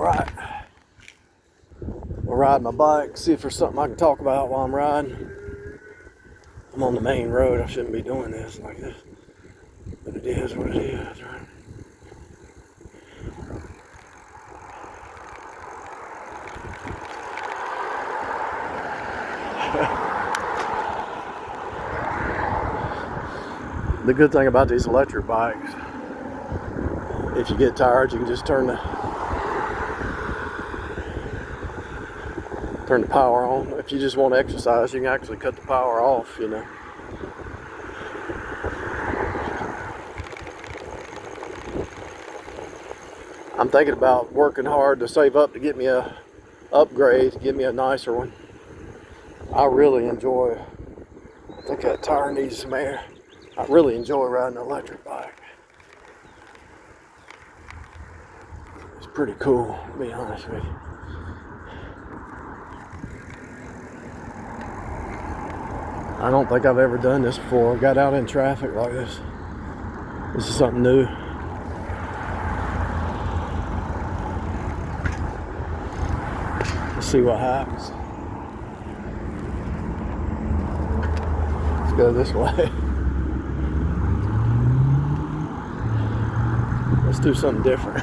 alright. I'll ride my bike, see if there's something I can talk about while I'm riding. I'm on the main road, I shouldn't be doing this like this. But it is what it is, right? The good thing about these electric bikes, if you get tired, you can just turn the power on. If you just want to exercise, you can actually cut the power off, you know. I'm thinking about working hard to save up to get me a upgrade, get me a nicer one. I really enjoy, I think that tire needs some air. I really enjoy riding an electric bike. It's pretty cool, to be honest with you. I don't think I've ever done this before. Got out in traffic like this. This is something new. Let's see what happens. Let's go this way. Let's do something different.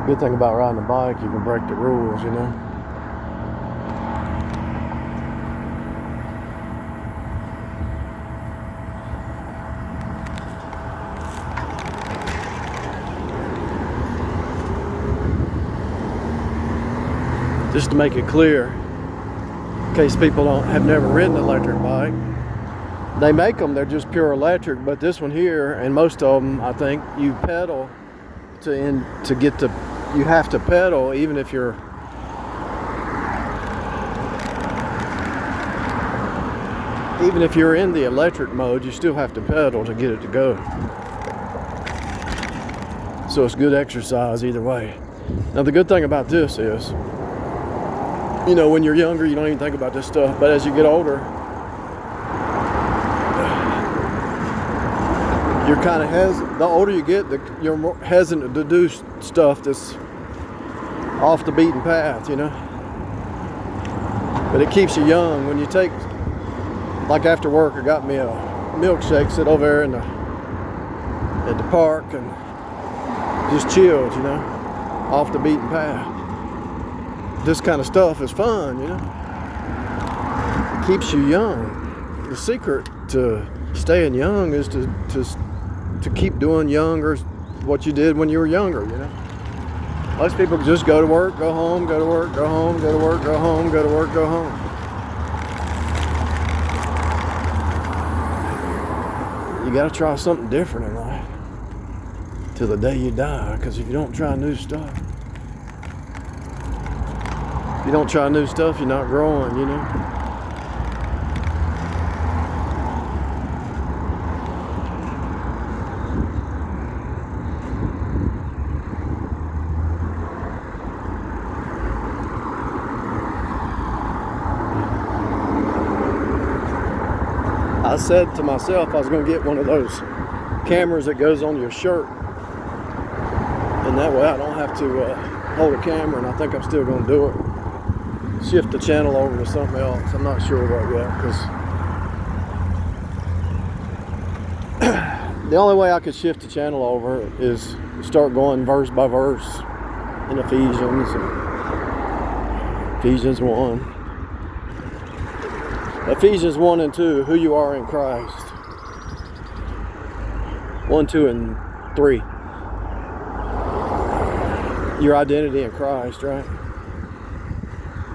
Good thing about riding a bike, you can break the rules, you know. Just to make it clear, in case people have never ridden an electric bike, they make them, they're just pure electric, but this one here, and most of them, I think, you pedal to get to, you have to pedal even if you're in the electric mode, you still have to pedal to get it to go. So it's good exercise either way. Now the good thing about this is, you know, when you're younger, you don't even think about this stuff. But as you get older, you're kind of hesitant. The older you get, you're more hesitant to do stuff that's off the beaten path, you know. But it keeps you young. When you take, like after work, I got me a milkshake, sit over there at the park and just chilled, you know, off the beaten path. This kind of stuff is fun, you know. It keeps you young. The secret to staying young is to keep doing younger what you did when you were younger, you know. Most people just go to work, go home, go to work, go home, go to work, go home, go to work, go home. You gotta try something different in life till the day you die, because if you don't try new stuff, you're not growing, you know. I said to myself I was going to get one of those cameras that goes on your shirt, and that way I don't have to hold a camera, and I think I'm still going to do it. Shift the channel over to something else. I'm not sure what yet, because the only way I could shift the channel over is start going verse by verse in Ephesians 1. Ephesians 1 and 2, who you are in Christ. 1, 2, and 3. Your identity in Christ, right?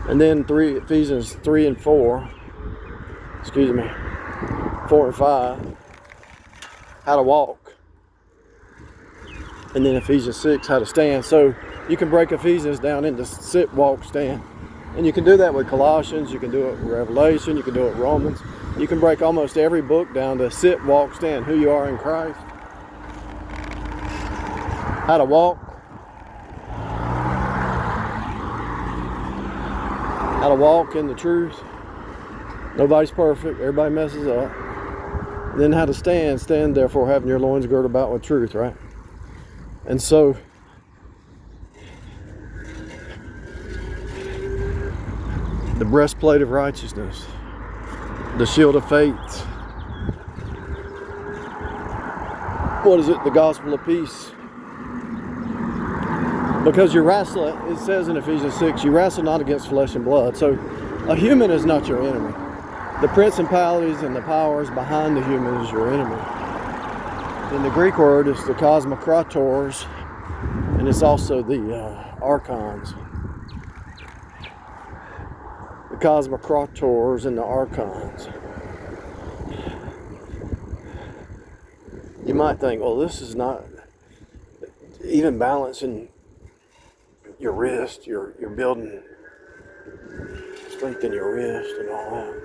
And then Ephesians 3 and 4. 4 and 5. How to walk. And then Ephesians 6, how to stand. So you can break Ephesians down into sit, walk, stand. And you can do that with Colossians, you can do it with Revelation, you can do it with Romans. You can break almost every book down to sit, walk, stand, who you are in Christ. How to walk. how to walk in the truth. Nobody's perfect. Everybody messes up. And then how to stand therefore having your loins girded about with truth, right? And so the breastplate of righteousness, the shield of faith. What is it? The gospel of peace. Because you wrestle, it says in Ephesians 6, you wrestle not against flesh and blood. So a human is not your enemy. The principalities and the powers behind the human is your enemy. And the Greek word is the cosmokrators, and it's also the archons. The cosmokrators and the archons. You might think, well, this is not even balancing your wrist, you're building strength in your wrist and all that.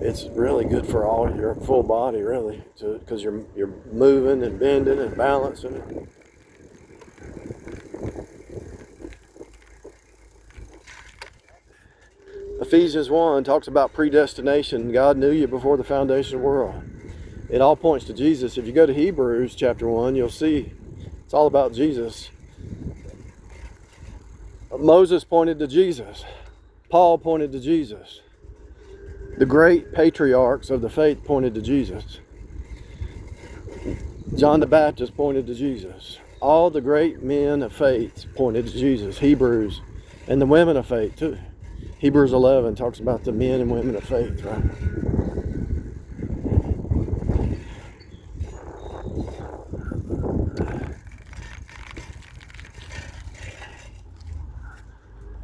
It's really good for all your full body, really, because you're moving and bending and balancing it. Ephesians 1 talks about predestination. God knew you before the foundation of the world. It all points to Jesus. If you go to Hebrews chapter 1, you'll see it's all about Jesus. Moses pointed to Jesus. Paul pointed to Jesus. The great patriarchs of the faith pointed to Jesus. John the Baptist pointed to Jesus. All the great men of faith pointed to Jesus. Hebrews, and the women of faith too. Hebrews 11 talks about the men and women of faith, right?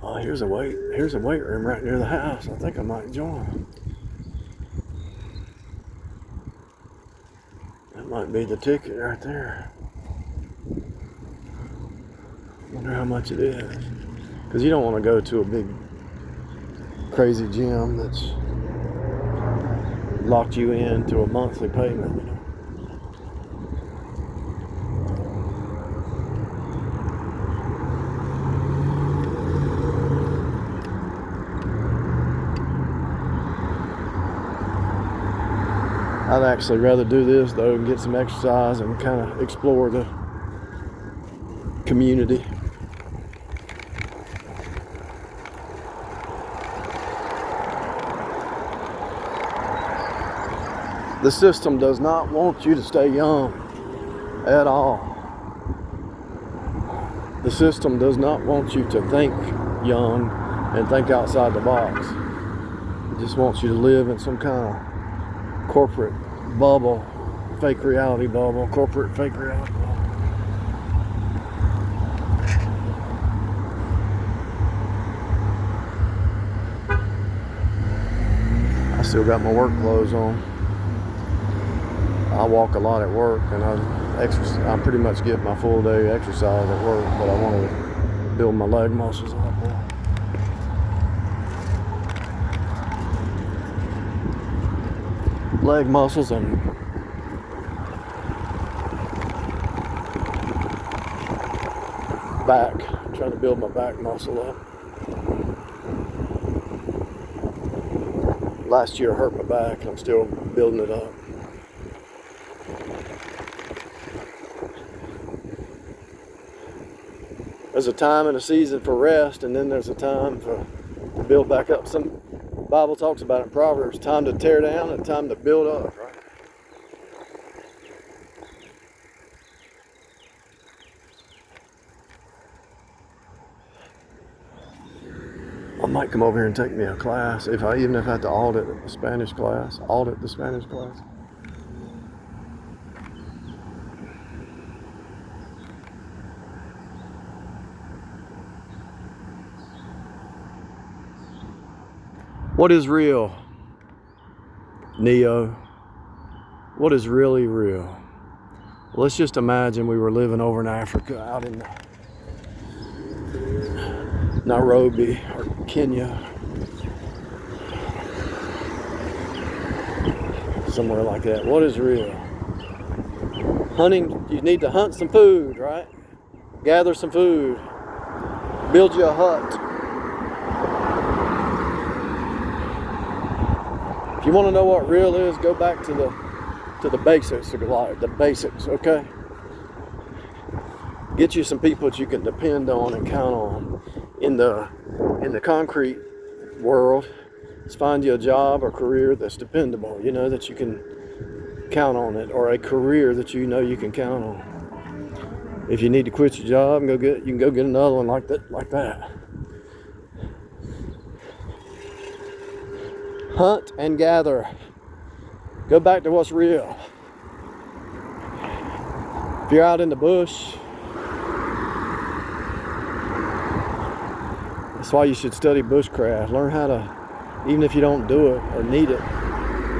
Oh, here's a weight room right near the house. I think I might join. That might be the ticket right there. Wonder how much it is. Because you don't want to go to a big crazy gym that's locked you into a monthly payment, you know. I'd actually rather do this though and get some exercise and kind of explore the community. The system does not want you to stay young at all. The system does not want you to think young and think outside the box. It just wants you to live in some kind of corporate bubble, fake reality bubble, corporate fake reality bubble. I still got my work clothes on. I walk a lot at work, and I pretty much get my full day exercise at work, but I want to build my leg muscles up more. Leg muscles and back. I'm trying to build my back muscle up. Last year I hurt my back, and I'm still building it up. There's a time and a season for rest, and then there's a time to build back up. Some Bible talks about it in Proverbs, time to tear down and time to build up, right? I might come over here and take me a class, even if I have to audit the Spanish class. What is real, Neo? What is really real? Well, let's just imagine we were living over in Africa, out in Nairobi or Kenya, somewhere like that. What is real? Hunting, you need to hunt some food, right? Gather some food. Build you a hut. If you want to know what real is, go back to the basics of life, the basics, okay? Get you some people that you can depend on and count on. In the concrete world, let's find you a job or career that's dependable, you know, that you can count on it, or a career that you know you can count on. If you need to quit your job and you can go get another one like that. Hunt and gather. Go back to what's real. If you're out in the bush, that's why you should study bushcraft. Learn how to, even if you don't do it or need it,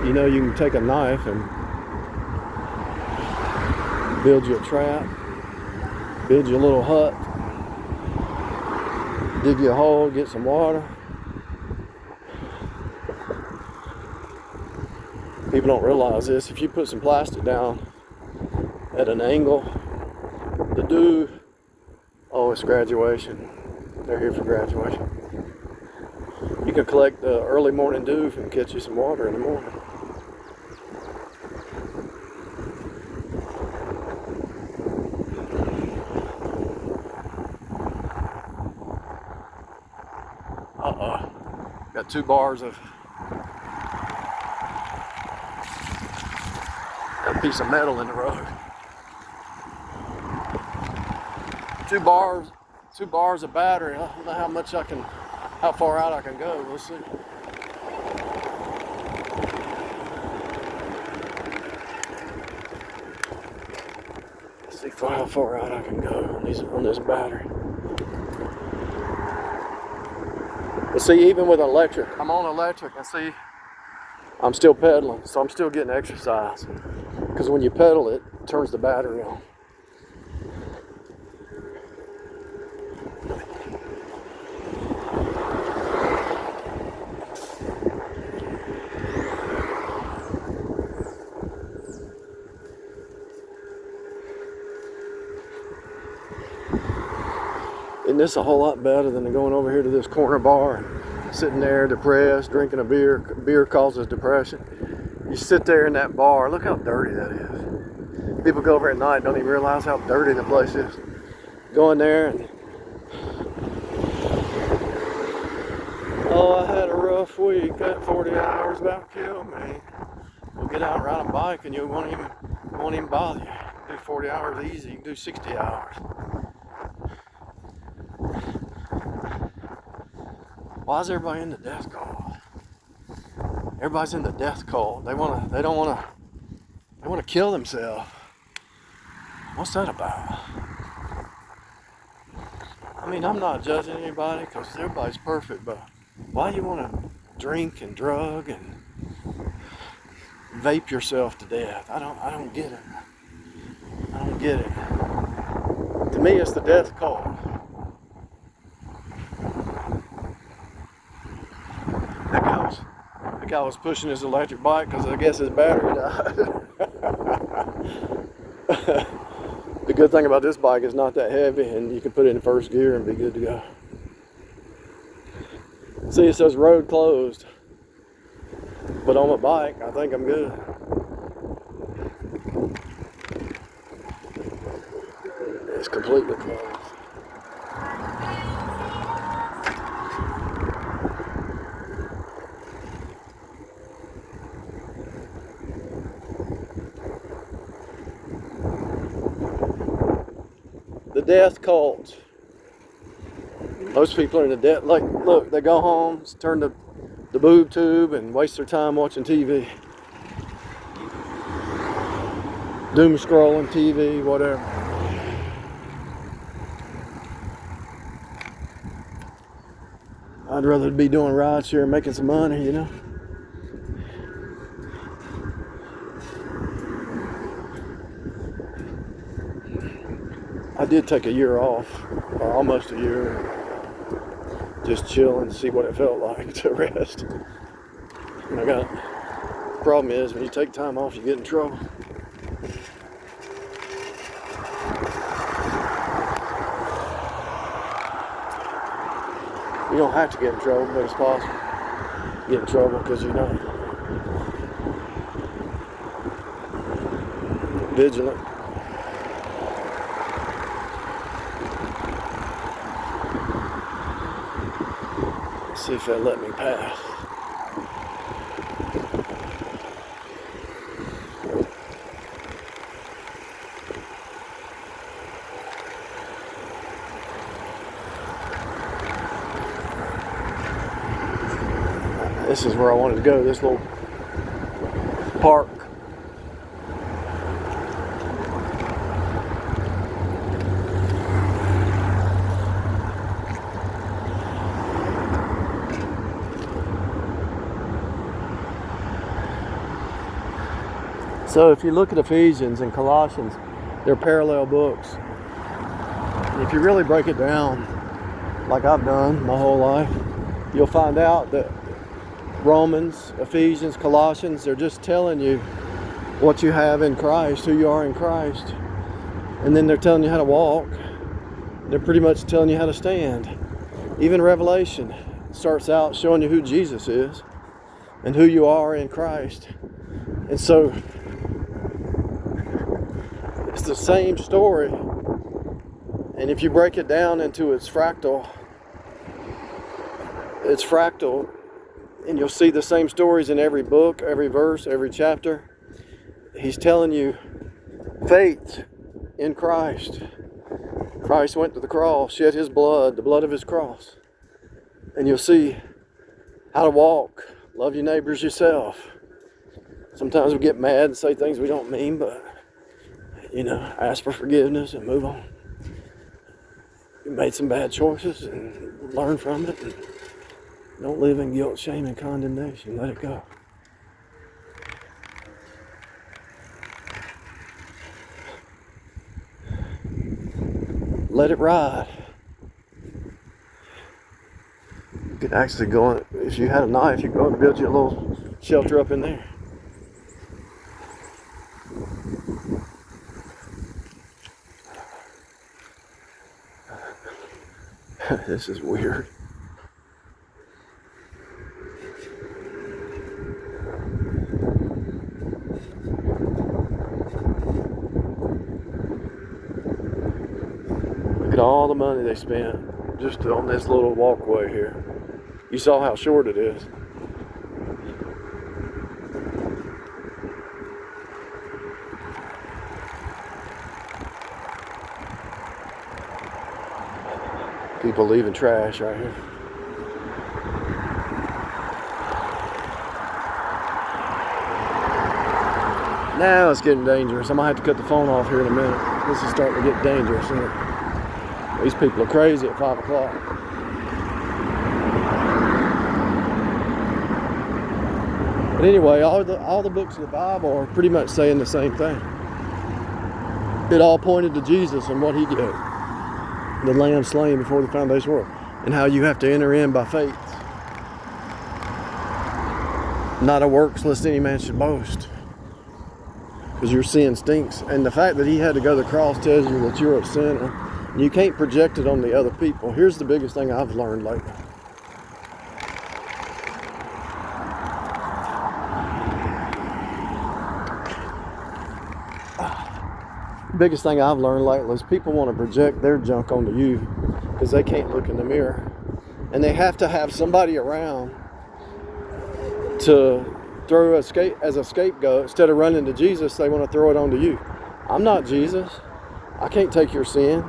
you know, you can take a knife and build you a trap, build you a little hut, dig you a hole, get some water. People don't realize this. If you put some plastic down at an angle, the dew, oh, it's graduation. They're here for graduation. You can collect the early morning dew and catch you some water in the morning. Got 2 bars of a piece of metal in the road. 2 bars of battery. I don't know how far out I can go. We'll see. Let's see how far out I can go on this battery. But see, even with electric, I'm on electric, and see, I'm still pedaling, so I'm still getting exercise. Because when you pedal, it turns the battery on. Isn't this a whole lot better than going over here to this corner bar and sitting there depressed, drinking a beer? Beer causes depression. You sit there in that bar, look how dirty that is. People go over at night, don't even realize how dirty the place is. Go in there and, oh, I had a rough week, that 40 hours about killed me. We'll get out and ride a bike and you won't even bother you. You do 40 hours easy, you can do 60 hours. Why is everybody in the death cult? Everybody's in the death cult. They want to kill themselves. What's that about? I mean, I'm not judging anybody because everybody's perfect, but why do you want to drink and drug and vape yourself to death? I don't get it. I don't get it. To me, it's the death cult. That guy was pushing his electric bike because I guess his battery died. The good thing about this bike is not that heavy and you can put it in first gear and be good to go. See, it says road closed, but on my bike I think I'm good. It's completely closed. The death cult. Most people are in the death. Like, look, they go home, turn the boob tube, and waste their time watching TV. Doom scrolling TV, whatever. I'd rather be doing rideshare and making some money, you know. I did take a year off, or almost a year, just chill and see what it felt like to rest. And the problem is when you take time off, you get in trouble. You don't have to get in trouble, but it's possible. Get in trouble because you're not vigilant. Let's see if they'll let me pass. This is where I wanted to go, this little park. So if you look at Ephesians and Colossians, they're parallel books. And if you really break it down, like I've done my whole life, you'll find out that Romans, Ephesians, Colossians, they're just telling you what you have in Christ, who you are in Christ. And then they're telling you how to walk. They're pretty much telling you how to stand. Even Revelation starts out showing you who Jesus is and who you are in Christ. And so it's the same story. And if you break it down into its fractal, and you'll see the same stories in every book, every verse, every chapter. He's telling you faith in Christ. Christ went to the cross, shed his blood, the blood of his cross. And you'll see how to walk, love your neighbors yourself. Sometimes we get mad and say things we don't mean, but, ask for forgiveness and move on. You made some bad choices and learn from it. And don't live in guilt, shame, and condemnation. Let it go. Let it ride. You could actually go, if you had a knife, you could go and build you a little shelter up in there. This is weird. Look at all the money they spent just on this little walkway here. You saw how short it is. People leaving trash right here. Now it's getting dangerous. I might have to cut the phone off here in a minute. This is starting to get dangerous. These people are crazy at 5 o'clock. But anyway, all the books of the Bible are pretty much saying the same thing. It all pointed to Jesus and what he did. The lamb slain before the foundation of the world. And how you have to enter in by faith. Not of works, lest any man should boast. Because your sin stinks. And the fact that he had to go to the cross tells you that you're a sinner. And you can't project it on the other people. Here's the biggest thing I've learned lately. The biggest thing I've learned lately is people want to project their junk onto you because they can't look in the mirror. And they have to have somebody around to throw as a scapegoat. Instead of running to Jesus, they want to throw it onto you. I'm not Jesus. I can't take your sin.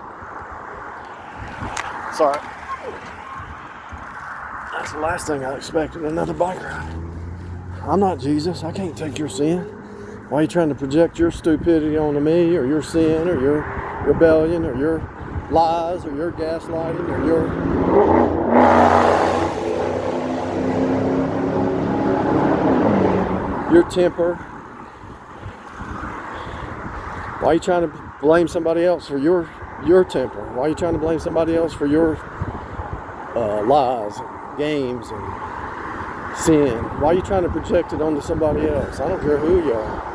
Sorry. That's the last thing I expected, another bike ride. I'm not Jesus. I can't take your sin. Why are you trying to project your stupidity onto me, or your sin, or your rebellion, or your lies, or your gaslighting, or your temper? Why are you trying to blame somebody else for your temper? Why are you trying to blame somebody else for your lies, and games, and sin? Why are you trying to project it onto somebody else? I don't care who you are.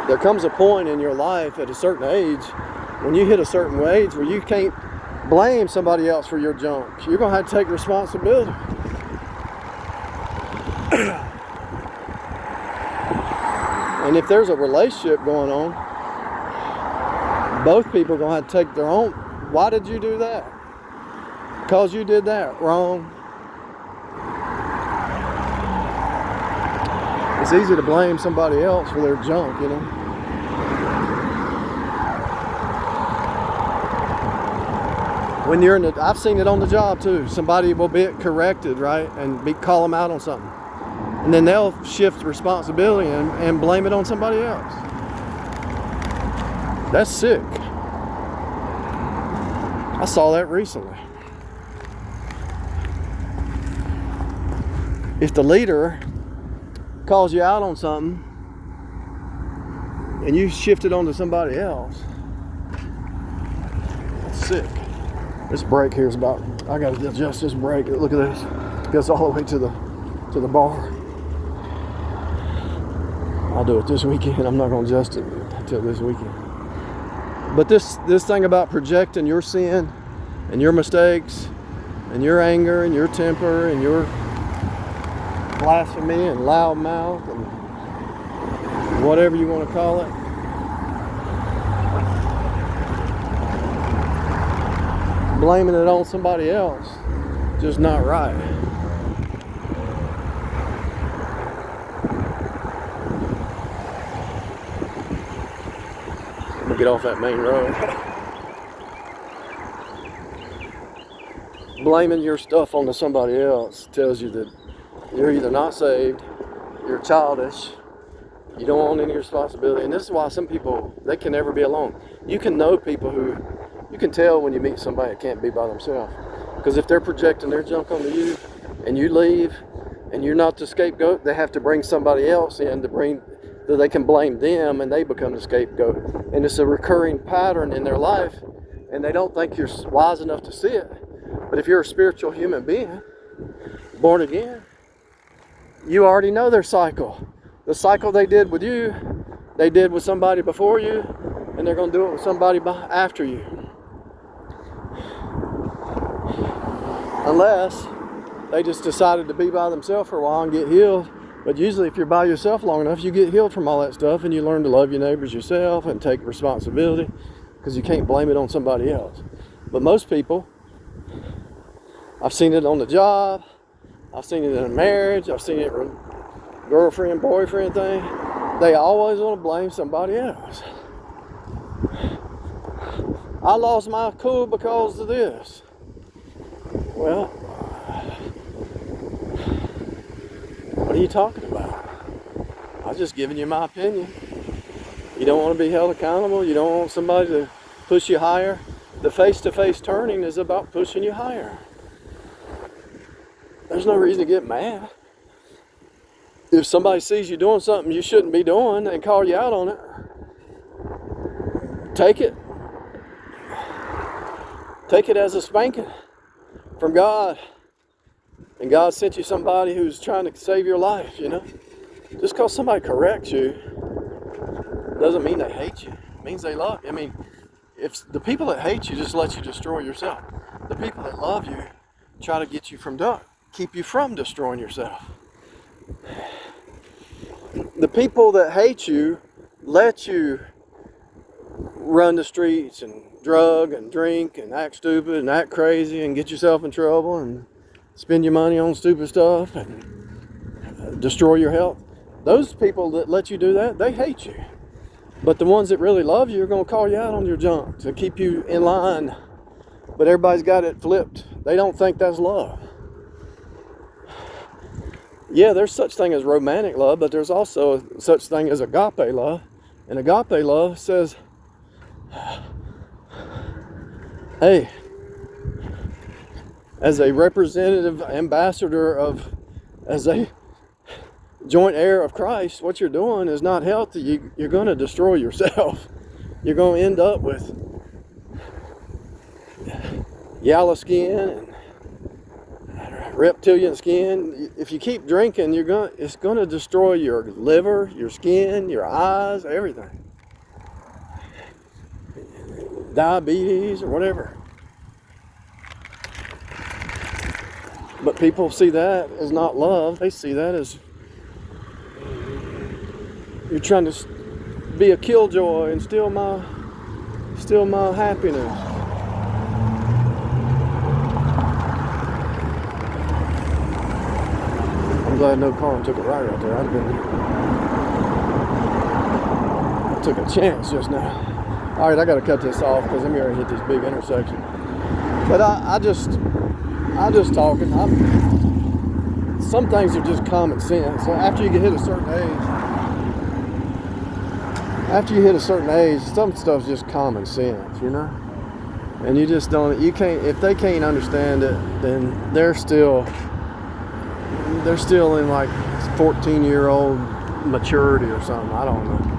There comes a point in your life at a certain age, when you hit a certain age where you can't blame somebody else for your junk. You're going to have to take responsibility. And if there's a relationship going on, both people are going to have to take their own. Why did you do that? Because you did that. Wrong. It's easy to blame somebody else for their junk, you know. When you're in I've seen it on the job too. Somebody will be corrected, right? And call them out on something. And then they'll shift responsibility and blame it on somebody else. That's sick. I saw that recently. If the leader calls you out on something and you shift it onto somebody else, that's sick. This brake here is about, I gotta adjust this brake. Look at this. It goes all the way to the bar. I'll do it this weekend. I'm not gonna adjust it until this weekend. But this thing about projecting your sin and your mistakes and your anger and your temper and your blasphemy and loud mouth and whatever you want to call it, blaming it on somebody else, just not right. I'm gonna get off that main road. Blaming your stuff onto somebody else tells you that you're either not saved, you're childish, you don't want any responsibility. And this is why some people, they can never be alone. You can know people who, you can tell when you meet somebody that can't be by themselves. Because if they're projecting their junk onto you and you leave and you're not the scapegoat, they have to bring somebody else in that they can blame them and they become the scapegoat. And it's a recurring pattern in their life and they don't think you're wise enough to see it. But if you're a spiritual human being, born again, you already know their cycle. The cycle they did with you, they did with somebody before you, and they're going to do it with somebody after you. Unless they just decided to be by themselves for a while and get healed. But usually if you're by yourself long enough, you get healed from all that stuff and you learn to love your neighbors yourself and take responsibility because you can't blame it on somebody else. But most people, I've seen it on the job, I've seen it in a marriage, I've seen it with girlfriend, boyfriend thing. They always want to blame somebody else. I lost my cool because of this. Well, what are you talking about? I was just giving you my opinion. You don't want to be held accountable. You don't want somebody to push you higher. The face-to-face turning is about pushing you higher. There's no reason to get mad. If somebody sees you doing something you shouldn't be doing and call you out on it, take it. Take it as a spanking from God. And God sent you somebody who's trying to save your life, you know. Just because somebody corrects you doesn't mean they hate you. It means they love you. I mean, if the people that hate you just let you destroy yourself. The people that love you try to get you from keep you from destroying yourself. The people that hate you let you run the streets and drug and drink and act stupid and act crazy and get yourself in trouble and spend your money on stupid stuff and destroy your health. Those people that let you do that, they hate you. But the ones that really love you are going to call you out on your junk to keep you in line. But everybody's got it flipped. They don't think that's love. Yeah, there's such thing as romantic love, but there's also such thing as agape love. And agape love says, hey, as a representative ambassador as a joint heir of Christ, what you're doing is not healthy. You're going to destroy yourself. You're going to end up with yellow skin and reptilian skin. If you keep drinking, it's going to destroy your liver, your skin, your eyes, everything. Diabetes or whatever. people see that as not love. They see that as you're trying to be a killjoy and steal my happiness. I'm glad no car took a right there. I took a chance just now. All right, I got to cut this off because I'm going to hit this big intersection. But I just talking. Some things are just common sense. So after you hit a certain age, some stuff's just common sense, you know. And you just don't. You can't. If they can't understand it, then they're still in like 14-year-old maturity or something. I don't know.